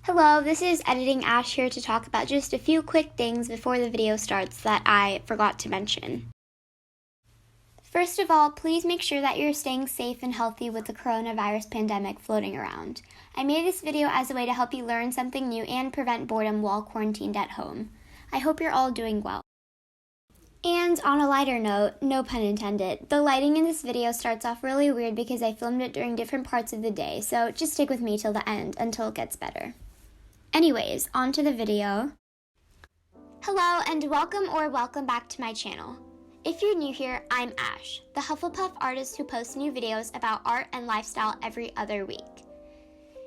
Hello, this is Editing Ash here to talk about just a few quick things before the video starts that I forgot to mention. First of all, please make sure that you're staying safe and healthy with the coronavirus pandemic floating around. I made this video as a way to help you learn something new and prevent boredom while quarantined at home. I hope you're all doing well. And on a lighter note, no pun intended, the lighting in this video starts off really weird because I filmed it during different parts of the day, so just stick with me till the end until it gets better. Anyways, on to the video. Hello and welcome back to my channel. If you're new here, I'm Ash, the Hufflepuff artist who posts new videos about art and lifestyle every other week.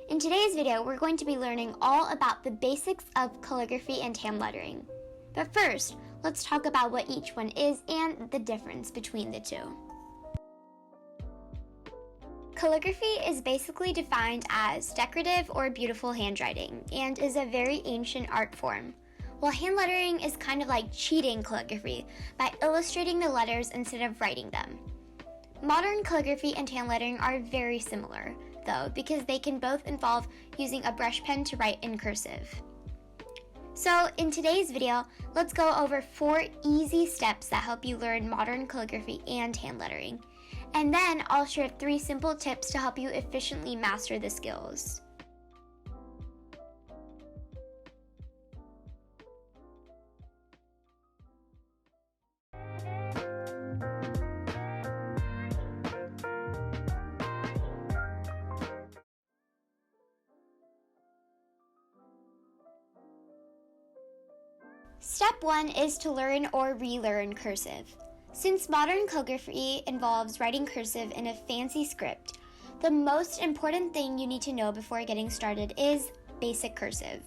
In today's video, we're going to be learning all about the basics of calligraphy and hand lettering. But first, let's talk about what each one is and the difference between the two. Calligraphy is basically defined as decorative or beautiful handwriting and is a very ancient art form, while hand lettering is kind of like cheating calligraphy by illustrating the letters instead of writing them. Modern calligraphy and hand lettering are very similar, though, because they can both involve using a brush pen to write in cursive. So in today's video, let's go over 4 easy steps that help you learn modern calligraphy and hand lettering. And then I'll share 3 simple tips to help you efficiently master the skills. Step 1 is to learn or relearn cursive. Since modern calligraphy involves writing cursive in a fancy script, the most important thing you need to know before getting started is basic cursive.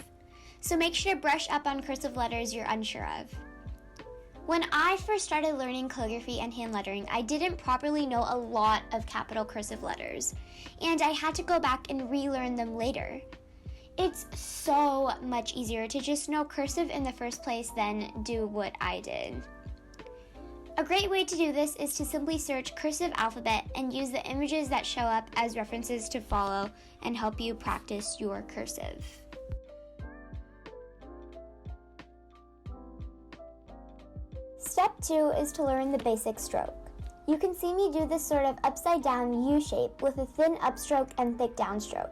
So make sure to brush up on cursive letters you're unsure of. When I first started learning calligraphy and hand lettering, I didn't properly know a lot of capital cursive letters, and I had to go back and relearn them later. It's so much easier to just know cursive in the first place than do what I did. A great way to do this is to simply search cursive alphabet and use the images that show up as references to follow and help you practice your cursive. Step 2 is to learn the basic stroke. You can see me do this sort of upside down U shape with a thin upstroke and thick downstroke.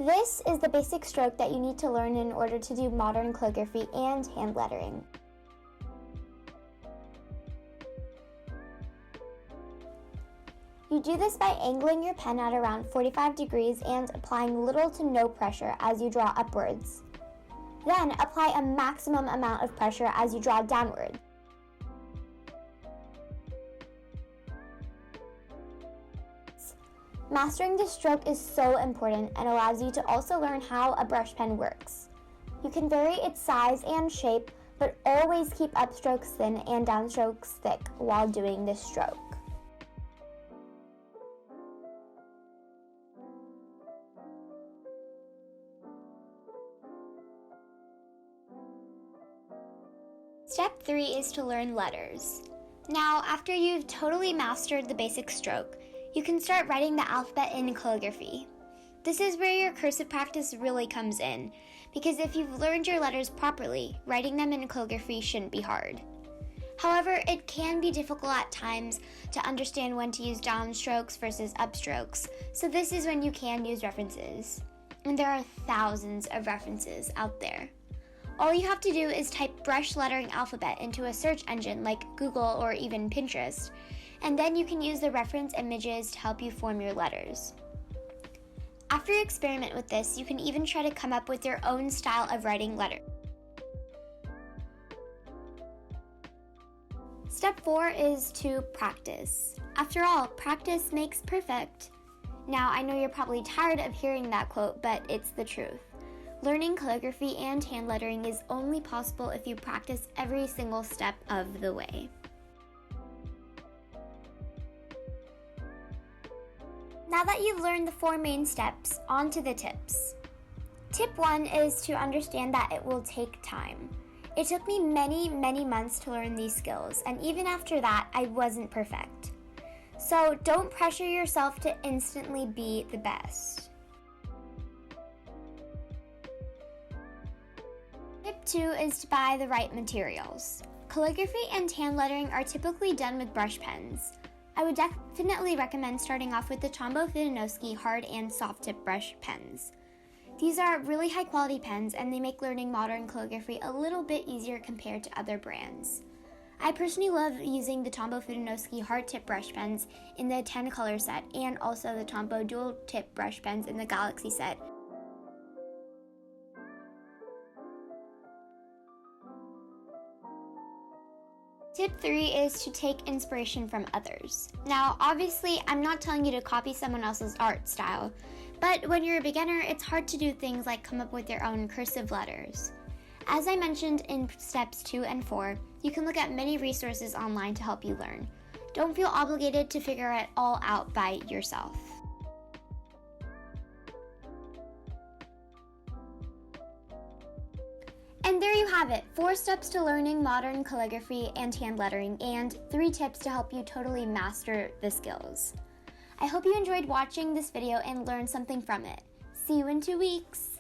This is the basic stroke that you need to learn in order to do modern calligraphy and hand lettering. You do this by angling your pen at around 45 degrees and applying little to no pressure as you draw upwards. Then apply a maximum amount of pressure as you draw downward. Mastering this stroke is so important and allows you to also learn how a brush pen works. You can vary its size and shape, but always keep upstrokes thin and downstrokes thick while doing this stroke. Step 3 is to learn letters. Now, after you've totally mastered the basic stroke, you can start writing the alphabet in calligraphy. This is where your cursive practice really comes in, because if you've learned your letters properly, writing them in calligraphy shouldn't be hard. However, it can be difficult at times to understand when to use downstrokes versus upstrokes, so this is when you can use references. And there are thousands of references out there. All you have to do is type brush lettering alphabet into a search engine like Google or even Pinterest, and then you can use the reference images to help you form your letters. After you experiment with this, you can even try to come up with your own style of writing letters. Step 4 is to practice. After all, practice makes perfect. Now, I know you're probably tired of hearing that quote, but it's the truth. Learning calligraphy and hand lettering is only possible if you practice every single step of the way. Now that you've learned the 4 main steps, on to the tips. Tip 1 is to understand that it will take time. It took me many months to learn these skills, and even after that, I wasn't perfect. So don't pressure yourself to instantly be the best. Tip 2 is to buy the right materials. Calligraphy and hand lettering are typically done with brush pens. I would definitely recommend starting off with the Tombow Fidanowski hard and soft tip brush pens. These are really high quality pens and they make learning modern calligraphy a little bit easier compared to other brands. I personally love using the Tombow Fidanowski hard tip brush pens in the 10 color set and also the Tombow dual tip brush pens in the Galaxy set. Tip 3 is to take inspiration from others. Now, obviously, I'm not telling you to copy someone else's art style, but when you're a beginner, it's hard to do things like come up with your own cursive letters. As I mentioned in steps 2 and 4, you can look at many resources online to help you learn. Don't feel obligated to figure it all out by yourself. And there you have it, 4 steps to learning modern calligraphy and hand lettering, and 3 tips to help you totally master the skills. I hope you enjoyed watching this video and learned something from it. See you in 2 weeks!